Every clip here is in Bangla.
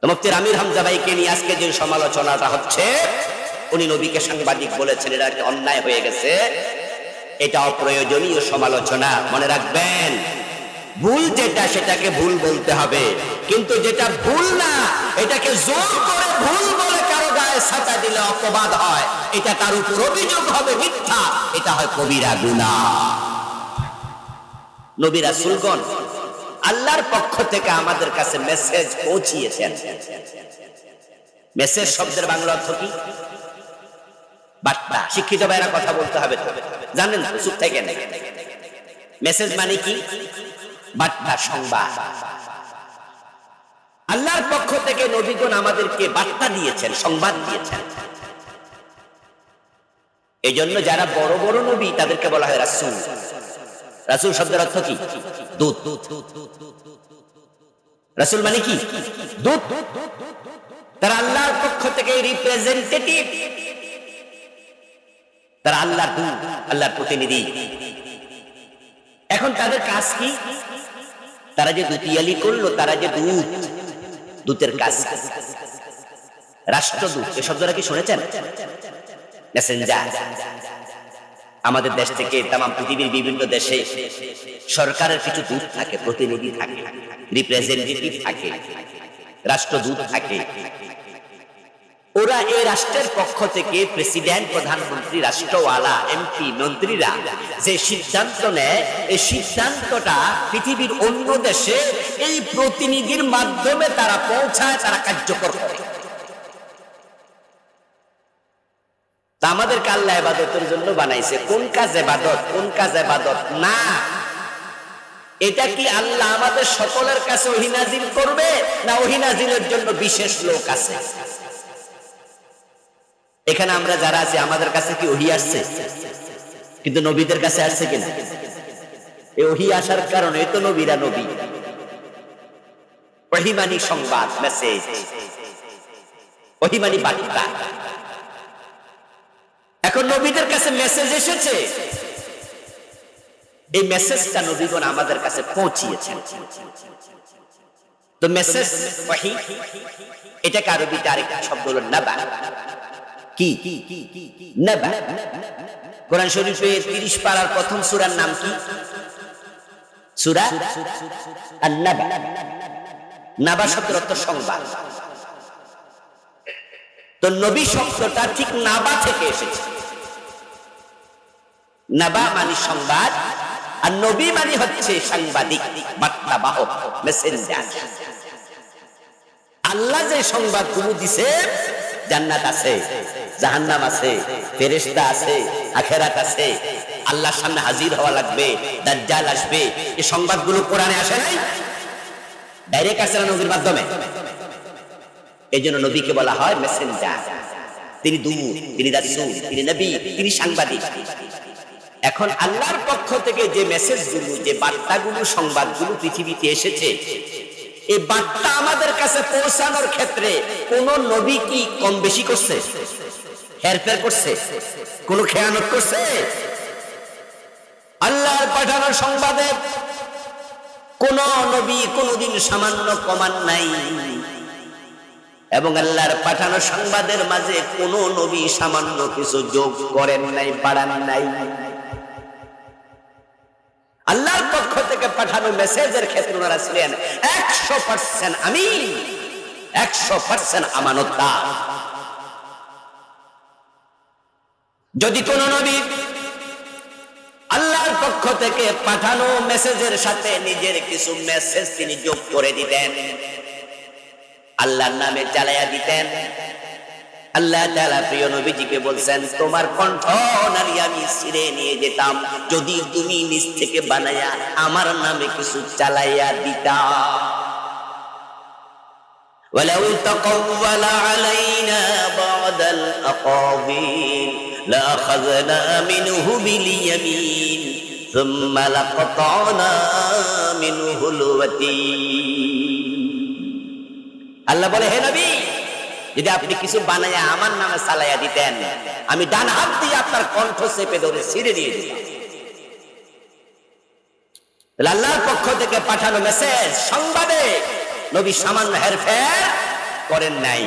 মুফতি আমির হামজা ভাইকে নিয়ে আজকে যে সমালোচনাটা হচ্ছে, উনি নবীকে সাংবাদিক বলেছেন, এটা একটা অন্যায় হয়ে গেছে, এটা অপ্রয়োজনীয় সমালোচনা। মনে রাখবেন, ভুল যেটা সেটাকে ভুল বলতে হবে, কিন্তু যেটা ভুল না এটাকে জোর করে ভুল বলে কারো গায়ে ছাতা দিলে অপবাদ হয়, এটা তার উপর অভিযোগ হবে মিথ্যা, এটা হয় কবিরা গুনাহ। নবী রাসূলগণ আল্লাহর পক্ষ থেকে আমাদের কাছে মেসেজ পৌঁছিয়েছেন। মেসেজ শব্দের বাংলা অর্থ কি? বার্তা। শিক্ষিত ভাইরা কথা বলতে হবে তো, জানেন না? চুপ থেকে নেই। মেসেজ মানে কি? বার্তা, সংবাদ। আল্লাহর পক্ষ থেকে নবীগণ আমাদেরকে বার্তা দিয়েছেন, সংবাদ দিয়েছেন। এই জন্য যারা বড় বড় নবী তাদেরকে বলা হয় রাসূল। রাসূল শব্দের অর্থ কি? দূত। রাসূল মানে কি? দূত। তারা আল্লাহর পক্ষ থেকে রিপ্রেজেন্টেটিভ, তারা আল্লাহর দূত, আল্লাহর প্রতিনিধি। এখন তাদের কাজ কি? তারা যে দুতিয়ালি করলো, তারা যে দূত, দূতের কাজ রাষ্ট্রদূত। এই শব্দটা কি শুনেছেন? মেসেঞ্জার। আমাদের দেশ থেকে তামাম পৃথিবীর বিভিন্ন দেশে সরকারের কিছু দূত থাকে, প্রতিনিধি থাকে, রিপ্রেজেন্টেটিভ থাকে, রাষ্ট্রদূত থাকে। ওরা এই রাষ্ট্রের পক্ষ থেকে প্রেসিডেন্ট, প্রধানমন্ত্রী, রাষ্ট্রওয়ালা, এমপি, মন্ত্রীরা যে সিদ্ধান্ত নেয়, এই সিদ্ধান্তটা পৃথিবীর অন্য দেশে এই প্রতিনিধির মাধ্যমে তারা পৌঁছায়, তারা কার্যকর করে। তা আমাদেরকে আল্লাহ ইবাদতের জন্য বানাইছে। কোন কাজ ইবাদত, কোন কাজ ইবাদত না, এটা কি আল্লাহ আমাদের সকলের কাছে ওহী নাযিল করবে, না ওহী নাযিলের জন্য বিশেষ লোক আছে? এখানে আমরা যারা আছি আমাদের কাছে কি ওহী আসছে? কিন্তু নবীদের কাছে আসছে কিনা? এই ওহী আসার কারণে তো নবীরা নবী। ওহী মানে সংবাদ, মেসেজ। ওহী মানে বার্তা। এখন নবীদের কাছে মেসেজ এসেছে, এই মেসেজটা নবীগণ আমাদের কাছে পৌঁছিয়েছেন। তো মেসেজ ওহী, এটাকে আরবিতে আরেকটা শব্দ হলো নাবা। কি? নাবা। কোরআন শরীফের 30 পারার প্রথম সূরার নাম কি? সূরা আন-নাবা। নাবা শব্দের অর্থ সংবাদ। তো নবী শব্দটা ঠিক নাবা থেকে এসেছে। নাবা মানে সংবাদ, আর নবী মানে হচ্ছে সাংবাদিক, বার্তাবাহক, মেসেঞ্জার। আল্লাহ যে সংবাদগুলো দিছে, জান্নাত আছে, জাহান্নাম আছে, ফেরেশতা আছে, আখিরাত আছে, আল্লাহর সামনে হাজির হওয়া লাগবে, দাজ্জাল আসবে, এই সংবাদগুলো কোরআনে আসে নাই? ডাইরেক্ট আসে না নবীর মাধ্যমে? এইজন্য নবীকে বলা হয় মেসেঞ্জার। তিনি দূত, তিনি রাসূল, তিনি নবী, তিনি সাংবাদিক। এখন আল্লাহর পক্ষ থেকে যে মেসেজগুলো, যে বার্তাগুলো, সংবাদগুলো পৃথিবীতে এসেছে, এই বার্তা আমাদের কাছে পৌঁছানোর ক্ষেত্রে কোন নবী কি কম বেশি করছে, হেরফের করছে, কোন খেয়ানত করছে? আল্লাহর পাঠানোর সংবাদে কোন নবী কোনদিন সামান্য কমান নাই, এবং আল্লাহর পাঠানো সংবাদের মাঝে কোন নবী সামান্য কিছু যোগ করেন নাই, বাড়ান নাই। আল্লাহর পক্ষ থেকে পাঠানো মেসেজের ক্ষেত্রে ওনারা ছিলেন 100% আমিন, 100% আমানতদার। যদি কোন নবী আল্লাহর পক্ষ থেকে পাঠানো মেসেজের সাথে নিজের কিছু মেসেজ তিনি যোগ করে দিতেন, আল্লাহর নামে চালাইয়া দিতেন, আল্লাহ তাআলা প্রিয় নবীজিকে বলছেন, তোমার কণ্ঠ নারী আমি ছিঁড়ে নিয়ে যেতাম যদি তুমি নিজ থেকে বানায়া আমার নামে কিছু চালাইয়া দিতা। ওয়ালাউ তাকাওয়ালা আলাইনা বা'দাল আকাবিল লাআখাযনা মিনহু বিল ইয়ামিন সুম্মা লাকাতানা মিনহুল ওয়াতীন। আল্লাহ বলে, হে নবী, যদি আপনি কিছু বানায়া আমার নামে চালাইয়া দিতেন, আমি ডান হাত দিয়ে আপনার কণ্ঠ চেপে ধরে ছিঁড়ে নিয়ে যেতাম। আল্লাহর পক্ষ থেকে পাঠানো মেসেজ, সংবাদে নবী সামান্য হেরফের করেন নাই।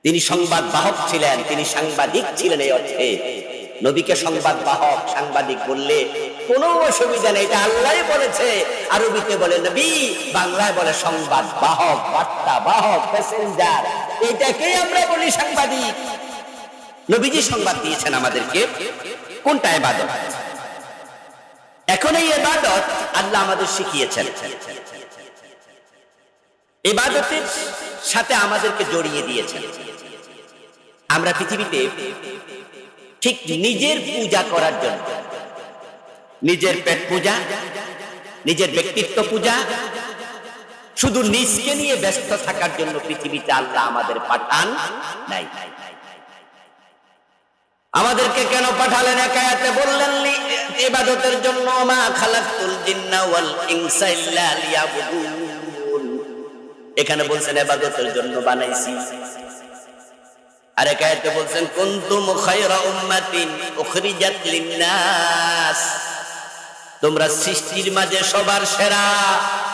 তিনি সংবাদ বাহক ছিলেন, তিনি সাংবাদিক ছিলেন। এই অর্থে নবীকে সংবাদ বাহক সাংবাদিক বললে কোনো অসুবিধা নেই, এটা আল্লাহই বলেছে। আরবিতে বলে নবী, বাংলায় বলে সংবাদ বাহক, বার্তা বাহক, প্যাসেঞ্জার। এটাকেই আমরা বলি সাংবাদিক। নবীজি সংবাদ দিয়েছেন আমাদেরকে। কোনটা ইবাদত? এখন এই ইবাদত আল্লাহ আমাদের শিখিয়েছেন। ইবাদতের সাথে আমাদেরকে জড়িয়ে দিয়েছেন। আমরা পৃথিবীতে ঠিক নিজের পূজা করার জন্য, নিজের পেট পূজা, নিজের ব্যক্তিত্ব পূজা, শুধু নিজকে নিয়ে ব্যস্ত থাকার জন্য পৃথিবীতে আল্লাহ আমাদের পাঠান নাই। আমাদেরকে কেন পাঠালেন? এক আয়াতে বললেন ইবাদতের জন্য, মা খালাকতুল জিন্না ওয়াল ইনসা ইল্লা লিয়াবুদুন। এখানে বলছেন ইবাদতের জন্য বানাইছি। আর এক আয়াতে বলছেন কুনতুম খায়রা উম্মাতিন উখরিজাত লিন-নাস, তোমরা সৃষ্টির মাঝে সবার সেরা,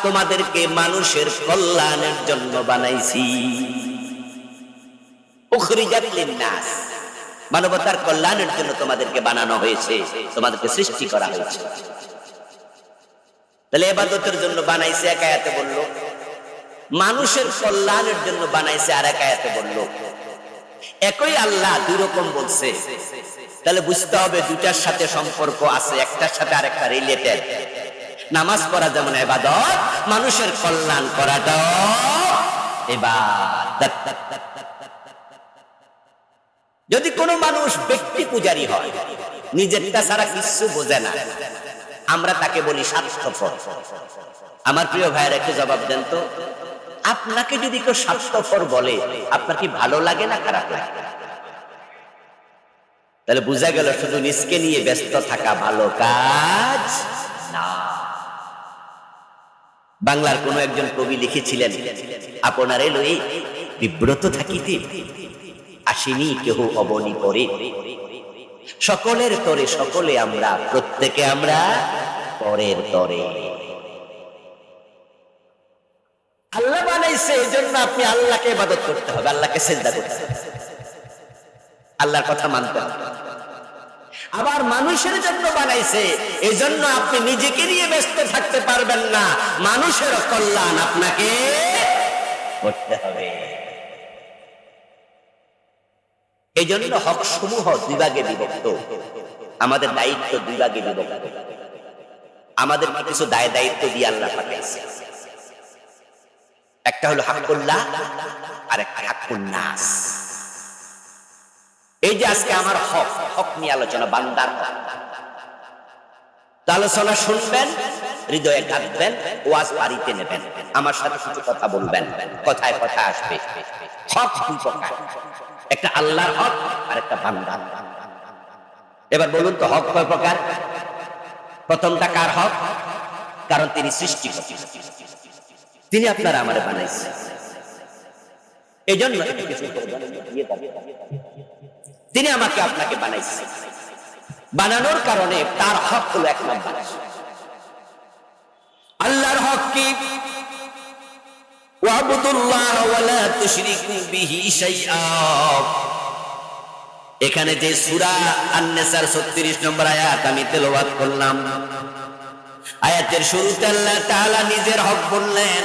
তোমাদেরকে মানুষের কল্যাণের জন্য বানাইছি। উখরিজাত লিন-নাস, মানবতার কল্যাণের জন্য তোমাদেরকে বানানো হয়েছে, তোমাদেরকে সৃষ্টি করা হয়েছে। তাহলে ইবাদতের জন্য বানাইছে এক আয়াতে বলল, মানুষের কল্যাণের জন্য বানাইছে আর এক আয়াতে বলল। একই আল্লাহ দুই রকম বলছে, তাহলে বুঝতে হবে দুটার সাথে সম্পর্ক আছে, একটার সাথে আরেকটা রিলেটেড। নামাজ পড়া যেমন ইবাদত, মানুষের কল্যাণ করাটাও ইবাদত। যদি কোনো মানুষ ব্যক্তি পূজারী হয়, নিজেরটা ছাড়া কিছু বোঝে না, আমরা তাকে বলি স্বার্থপর। আমার প্রিয় ভাইয়ের একটু জবাব দেন তো, আপনাকে যদি কেউ স্বার্থপর বলে, আপনার কি ভালো লাগে না খারাপ লাগে? তাহলে বোঝা গেল শুধু নিজকে নিয়ে ব্যস্ত থাকা ভালো কাজ না। বাংলার কোন একজন কবি লিখেছিলেন, আপনারে লই বিব্রত থাকিতে আসিনি কেহ অবনি পরে, সকলের তরে সকলে আমরা, প্রত্যেকে আমরা পরের তরে। আল্লাহ বানাইছে, এই জন্য আপনি আল্লাহকে ইবাদত করতে হবে, আল্লাহকে সিজদা করতে হবে, আল্লাহর কথা মানতে হবে। আবার মানুষের জন্য বানাইছে, এই জন্য আপনি নিজেকে নিয়ে ব্যস্ত থাকতে পারবেন না, মানুষের কল্যাণ আপনাকে করতে হবে। এই জন্য হক সমূহ দুই ভাগে বিভক্ত, আমাদের দায়িত্ব দুই ভাগে বিভক্ত। আমাদের কিছু দায় দায়িত্ব দিয়ে আল্লাহ পাঠাইছে, একটা হলো হাক্কুল্লাহ আর একটা হাক্কুন নাস। এই যে আজকে আমার হক, হক নিয়ে আলোচনা, বান্দার হক। আলোচনা শুনবেন, হৃদয়ে গাঁথবেন, ওয়াজ বাড়িতে নেবেন, আমার সাথে কিছু কথা বলবেন, কথায় কথা আসবে। হক দুই প্রকার, একটা আল্লাহর হক আর একটা বান্দার। এবার বলুন তো হক কয় প্রকার? প্রথমটা কার হক? কারণ তিনি সৃষ্টি করছেন, তিনি আপনারা আমারে বানাইছেন, এই জন্য তিনি আমাকে আপনাকে বানাইছেন। বানানোর কারণে তার হক হলো এক নম্বর। আল্লাহর হক কি? ওয়াবুদুল্লাহ ওয়া লা তুশরিকু বিহি শাইআ। এখানে যে সূরা আন-নিসার 36 নম্বর আয়াত আমি তেলাওয়াত করলাম, আয়াতের শুরুতে আল্লাহ তাআলা নিজের হক বললেন,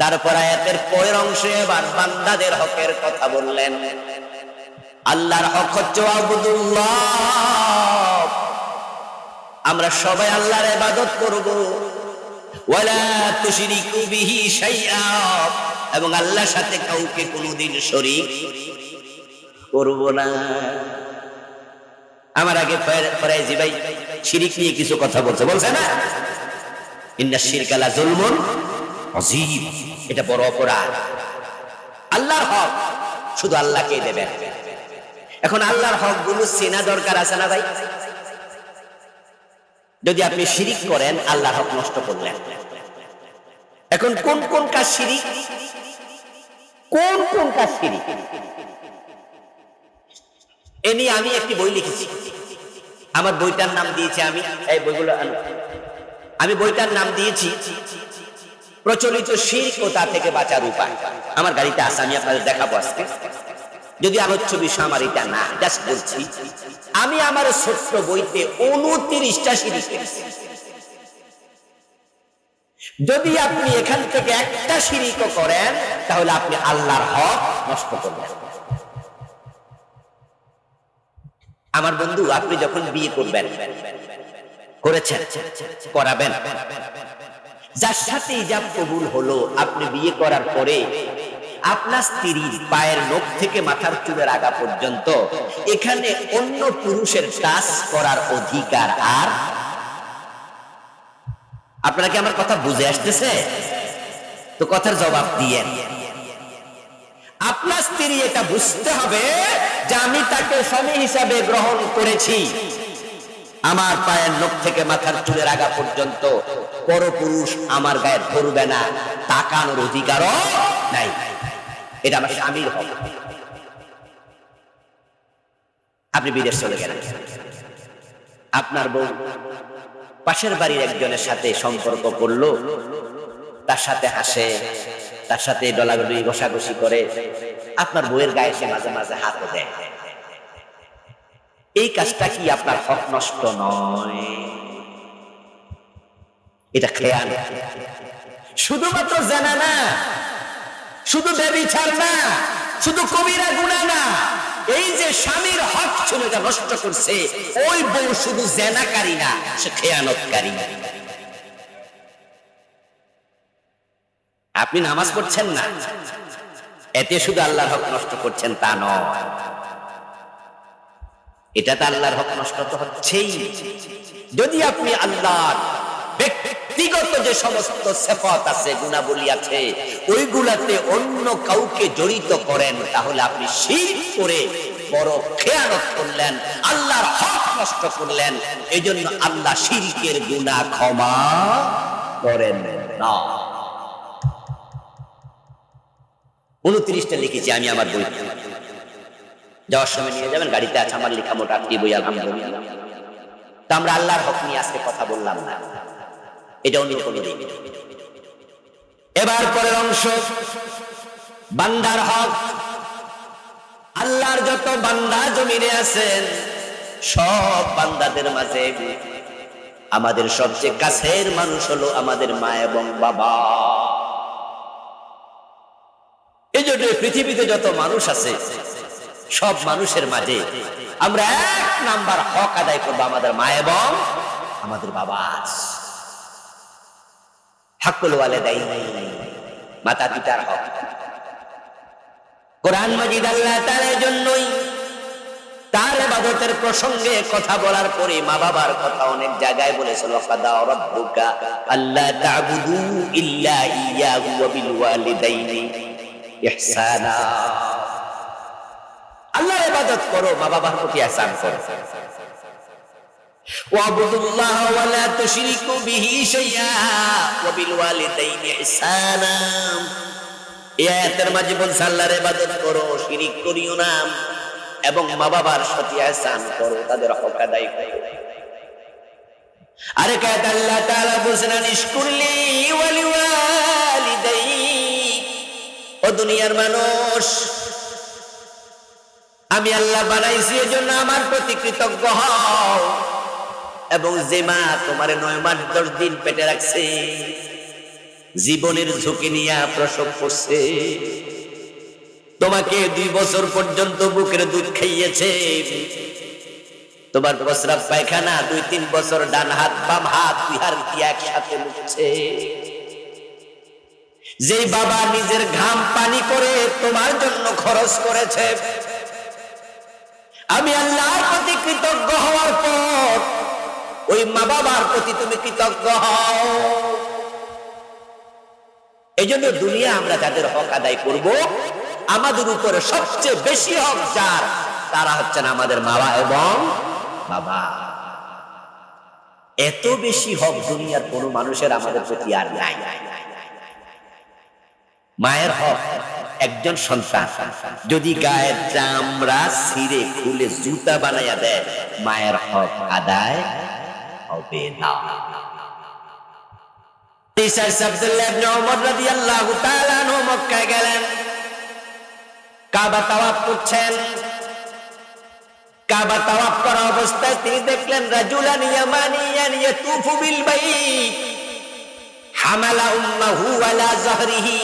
তারপর আয়াতের পরের অংশে এবার বান্দাদের হকের কথা বললেন। আল্লাহর হক হচ্ছে আবুদুল্লাহ, আমরা সবাই আল্লাহর ইবাদত করব, ওয়ালা তুশরিকু বিহি শাইআ, এবং আল্লাহর সাথে কাউকে কোনোদিন শরীক করব না। আমার আগে ফরাইজি ভাই শিরক নিয়ে কিছু কথা বলছে না? ইন্নাশ শিরকা লা যুলমুন আযীম, এটা বড় অপরাধ। আল্লাহর হক শুধু আল্লাহকেই দেবেন। এখন আল্লাহর হক গুলো চেনা দরকার আছে না ভাই? যদি আপনি শিরিক করেন, আল্লাহর হক নষ্ট করলেন। এখন কোন কোন কাজ শিরিক, কোন কোন কাজ শিরিক, এ নিয়ে আমি একটি বই লিখেছি। আমার বইটার নাম দিয়েছি, আমি এই বইগুলো আমি বইটার নাম দিয়েছি প্রচলিত শিরক ও তা থেকে বাঁচার উপায় আমার গাড়িতে আছে, আমি আপনাদের দেখাবো আজকে। যদি আলোচ্য বিষয় আমার এটা না, জাস্ট বলছি, আমি আমার ছোট্ট বইতে 29টা শিরক। যদি আপনি এখান থেকে একটা শিরক করেন তাহলে আপনি আল্লাহর হক নষ্ট করবেন। আমার বন্ধু, আপনি যখন বিয়ে করবেন, করেছেন, করাবেন, যার সাথে ইজাব কবুল হলো, আপনি বিয়ে করার পরে আপনার স্ত্রীর পায়ের নখ থেকে মাথার চুলের আগা পর্যন্ত এখানে অন্য পুরুষের টাচ করার অধিকার আর। আপনারা কি আমার কথা বুঝে আসতেছে? তো কথার জবাব দিয়েন। আপনার স্ত্রী এটা বুঝতে হবে যে আমি তাকে স্বামী হিসাবে গ্রহণ করেছি, আমার পায়ের নখ থেকে মাথার চুলের আগা পর্যন্ত পরপুরুষ আমার গায়ে ধরবে না, তাকানোর অধিকারও নাই। এটা আমার স্বামীর হক। আপনি বিদেশ চলে গেলেন, আপনার বউ পাশের বাড়ির একজনের সাথে সম্পর্ক করলো, তার সাথে হাসে, তার সাথে ডলাডলি ঘষাঘষি করে, আপনার বউয়ের গায়ে সে মাঝে মাঝে হাত দেয়। এই কাজটা কি আপনার হক নষ্ট নয়? এটা খেয়ানত। শুধুমাত্র জানা না, শুধু ব্যভিচার না, শুধু কবিরা গুনাহ না, এই যে স্বামীর হক ছিল যা নষ্ট করছে, ওই বউ শুধু জেনাকারী না, সে খেয়ানতকারী। আপনি নামাজ পড়ছেন না, এতে শুধু আল্লাহর হক নষ্ট করছেন তা নয়, এটা তো আল্লাহর হক নষ্ট তো হচ্ছেই। যদি আপনি আল্লাহর ব্যক্তিগত যে সমস্ত সিফাত আছে, গুণাবলী আছে, ওইগুলাতে অন্য কাউকে জড়িত করেন, তাহলে আপনি শিরক করে বড় খেয়ানত করলেন, আল্লাহর হক নষ্ট করলেন। এজন্য আল্লাহ শিরকের গুনাহ ক্ষমা করেন না। 29টা লিখেছি আমি আমার বই, যাওয়ার সময় নিয়ে যাবেন, গাড়িতে আছে আমার লেখা মোটা একটি বই, আলহামদুলিল্লাহ। তো আমরা আল্লাহর হক নিয়ে আজকে কথা বললাম না, এটা অন্য কোনো দিন। এবার পরের অংশ, বান্দার হক। আল্লাহর যত বান্দা জমিনে আছেন, সব বান্দাদের মাঝে আমাদের সবচেয়ে কাছের মানুষ হলো আমাদের মা এবং বাবা। এই জন্য পৃথিবীতে যত মানুষ আছে, সব মানুষের মাঝে আমরা 1 নাম্বার হক আদায় করবো আমাদের মা এবং আমাদের বাবা। হাক্কুল ওয়ালিদাইন, মাতা পিতার হক। কোরআন মাজিদ আল্লাহ তাআলার জন্যই তার ইবাদতের প্রসঙ্গে কথা বলার পরে মা বাবার কথা অনেক জায়গায় বলেছিল, ওয়াকাদা রাব্বুকা আল্লা তা'বুদু ইল্লা ইয়্যাহু ওয়া বিল ওয়ালিদাইনি ইহসানা। আল্লাহর ইবাদত করো, মা বাবার প্রতি ইহসান করো। ওয়াবুদুল্লাহ ওয়া লা তুশরিকু বিহি শাইআ ওয়া বিল ওয়ালিদাইনি ইহসানা। এই আয়াতের মাঝে বলছে আল্লাহর ইবাদত করো, শিরক করিও না, এবং মা বাবার সাথে ইহসান করো, তাদের হক আদায় করো। আরে কায়দা আল্লাহ তাআলা বলেছেন, আনিশকুরলি ওয়া লিওয়ালিদাইক। ও দুনিয়ার মানুষ, আমি আল্লাহ বানাইছি, এজন্য আমার প্রতি কৃতজ্ঞ হও। এবং যে মা তোমার 9 মাস 10 দিন পেটে রাখছে, জীবনের ঝুঁকি নিয়ে প্রসব করছে, তোমাকে 2 বছর পর্যন্ত বুকের দুধ খাইয়েছে, তোমার প্রস্রাব পায়খানা 2-3 বছর ডান হাত বাম হাত বিহার কি একসাথে মুছছে, যে বাবা নিজের ঘাম পানি করে তোমার জন্য খরচ করেছে, আমি আল্লাহর প্রতি কৃতজ্ঞ হওয়ার পর ওই মা বাবার প্রতি তুমি কৃতজ্ঞ হও। এই জন্য দুনিয়া আমরা যাদের হক আদায় করব, আমাদের উপরে সবচেয়ে বেশি হক যার, তারা হচ্ছেন আমাদের মা এবং বাবা। এত বেশি হক দুনিয়ার কোনো মানুষের আমাদের প্রতি আর নাই। মায়ের হক, একজন সন্তান যদি গায়ের চামড়া ছিঁড়ে খুলে জুতা বানাইয়া দেয়, মায়ের হক আদায় হবে না। চাচা আব্দুল্লাহ ইবনে ওমর রাদিয়াল্লাহু তাআলা আনহু মক্কায় গেলেন, কাবা তাওয়াফ করছেন। কাবা তাওয়াফ করা অবস্থায় তিনি দেখলেন রাজুলান ইয়ামানিয়ান ইয়াতুফু বিল বাইত হামালা উম্মাহু আলা যাহরিহি।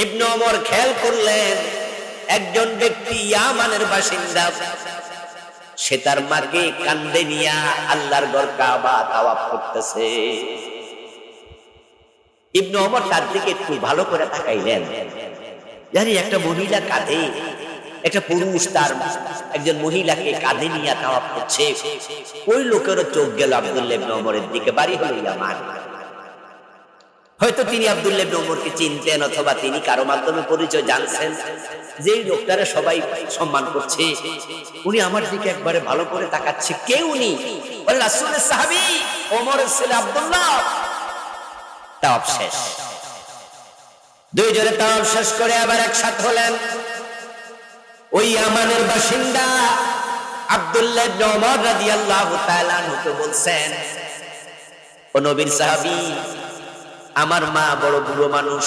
ইবনে ওমর খেয়াল করলেন একজন ব্যক্তি ইয়ামানের বাসিন্দা, সে তার মাকে কাঁধে নিয়ে আল্লাহর ঘর কাবা তাওয়াফ করতেছে। ইবনে ওমর তার দিকে একটু ভালো করে তাকাইলেন, জানি একটা মহিলা কাঁধে, একটা পুরুষ তার একজন মহিলাকে কাঁধে নিয়ে তাওয়াফ করছে। ওই লোকেরও চোখ গেল আব্দুল্লাহ ইবনে ওমরের দিকে। বাড়ি হলো ইয়ামান। হয়তো তিনি আব্দুল্লাহ ইবনে ওমরকে চিনতেন, অথবা তিনি কারো মাধ্যমে পরিচয় জানছেন যে এই লোকটারে সবাই সম্মান করছে, উনি আমার দিকে একবারে ভালো করে তাকাচ্ছে। কে উনি? বলে রাসূলের সাহাবী ওমরের ছেলে আব্দুল্লাহ। তাওয়াফ শেষ। দুইজনে তাওয়াফ শেষ করে আবার একসাথে হলেন। ওই ইয়ামানের বাসিন্দা আব্দুল্লাহ ইবনে ওমর রাদিয়াল্লাহু তাআলা আনহুকে বলছেন, ও নবীর সাহাবী, আমার মা বড় বুড়ো মানুষ,